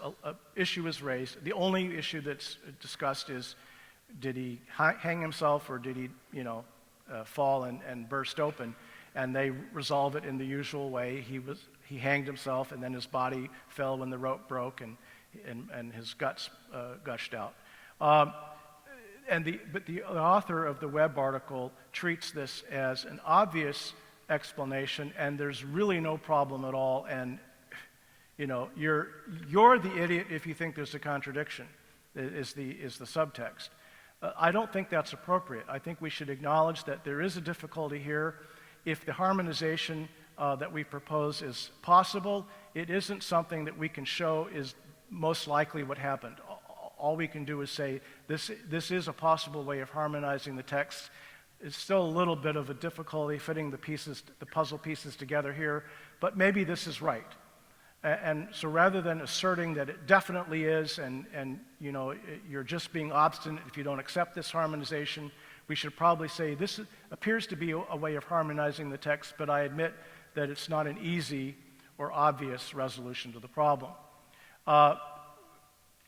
issue is raised. The only issue that's discussed is, did he hang himself or did he, fall and burst open? And they resolve it in the usual way. He hanged himself, and then his body fell when the rope broke, and his guts gushed out. But the author of the web article treats this as an obvious explanation, and there's really no problem at all. And you're the idiot if you think there's a contradiction. Is the subtext. I don't think that's appropriate. I think we should acknowledge that there is a difficulty here. If the harmonization that we propose is possible, it isn't something that we can show is most likely what happened. All we can do is say this is a possible way of harmonizing the text. It's still a little bit of a difficulty fitting the puzzle pieces together here, but maybe this is right. And so rather than asserting that it definitely is, and you're just being obstinate if you don't accept this harmonization, we should probably say this appears to be a way of harmonizing the text, but I admit that it's not an easy or obvious resolution to the problem.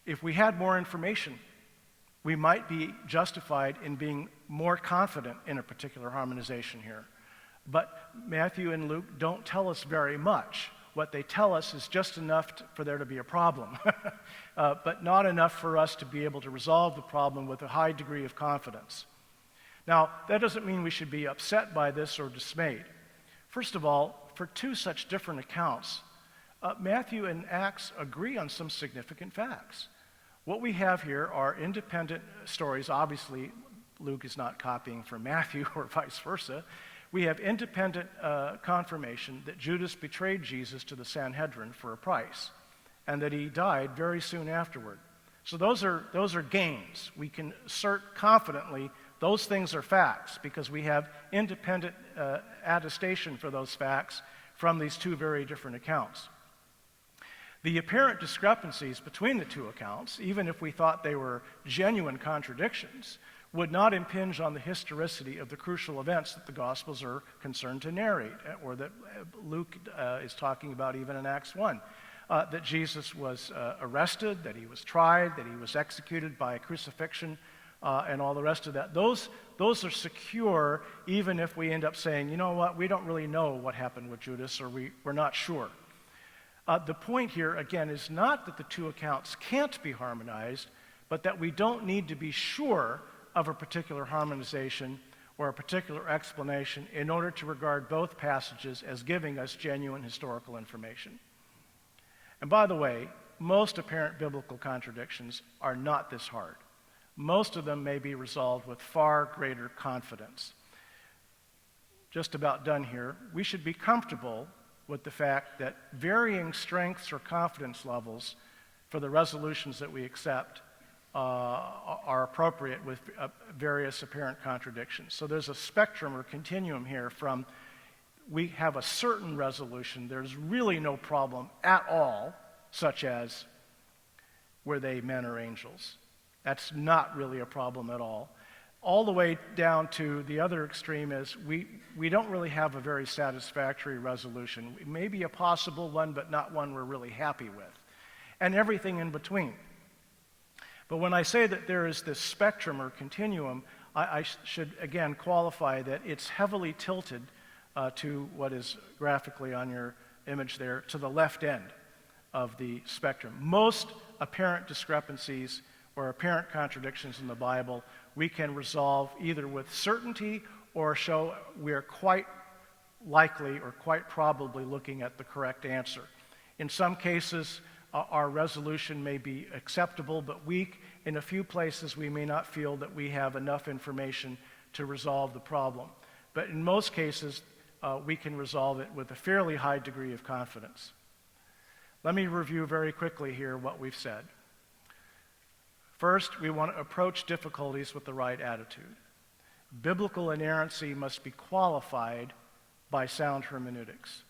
If we had more information, we might be justified in being more confident in a particular harmonization here. But Matthew and Luke don't tell us very much. What they tell us is just enough for there to be a problem, but not enough for us to be able to resolve the problem with a high degree of confidence. Now, that doesn't mean we should be upset by this or dismayed. First of all, for two such different accounts, Matthew and Acts agree on some significant facts. What we have here are independent stories. Obviously, Luke is not copying from Matthew or vice versa. We have independent confirmation that Judas betrayed Jesus to the Sanhedrin for a price, and that he died very soon afterward. So those are gains. We can assert confidently those things are facts because we have independent attestation for those facts from these two very different accounts. The apparent discrepancies between the two accounts, even if we thought they were genuine contradictions, would not impinge on the historicity of the crucial events that the Gospels are concerned to narrate, or that Luke is talking about even in Acts 1. That Jesus was arrested, that he was tried, that he was executed by crucifixion, and all the rest of that. Those are secure, even if we end up saying, you know what, we don't really know what happened with Judas, or we're not sure. The point here, again, is not that the two accounts can't be harmonized, but that we don't need to be sure of a particular harmonization or a particular explanation in order to regard both passages as giving us genuine historical information. And by the way, most apparent biblical contradictions are not this hard. Most of them may be resolved with far greater confidence. Just about done here. We should be comfortable with the fact that varying strengths or confidence levels for the resolutions that we accept are appropriate with various apparent contradictions. So there's a spectrum or continuum here from we have a certain resolution, there's really no problem at all, such as were they men or angels. That's not really a problem at all the way down to the other extreme is we don't really have a very satisfactory resolution. It may be a possible one, but not one we're really happy with. And everything in between. But when I say that there is this spectrum or continuum, I should again qualify that it's heavily tilted to what is graphically on your image there, to the left end of the spectrum. Most apparent discrepancies or apparent contradictions in the Bible we can resolve either with certainty or show we are quite likely or quite probably looking at the correct answer. In some cases, our resolution may be acceptable but weak. In a few places, we may not feel that we have enough information to resolve the problem. But in most cases, we can resolve it with a fairly high degree of confidence. Let me review very quickly here what we've said. First, we want to approach difficulties with the right attitude. Biblical inerrancy must be qualified by sound hermeneutics.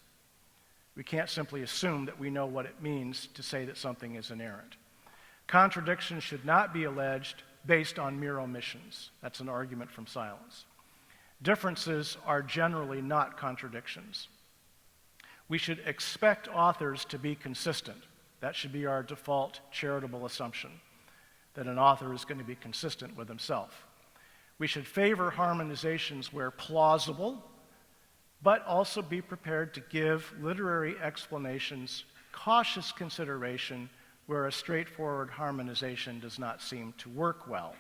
We can't simply assume that we know what it means to say that something is inerrant. Contradictions should not be alleged based on mere omissions. That's an argument from silence. Differences are generally not contradictions. We should expect authors to be consistent. That should be our default charitable assumption, that an author is going to be consistent with himself. We should favor harmonizations where plausible, but also be prepared to give literary explanations cautious consideration where a straightforward harmonization does not seem to work well.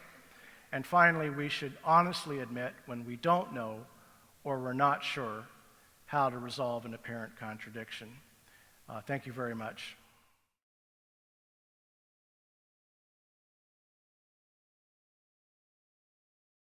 And finally, we should honestly admit when we don't know or we're not sure how to resolve an apparent contradiction. Thank you very much.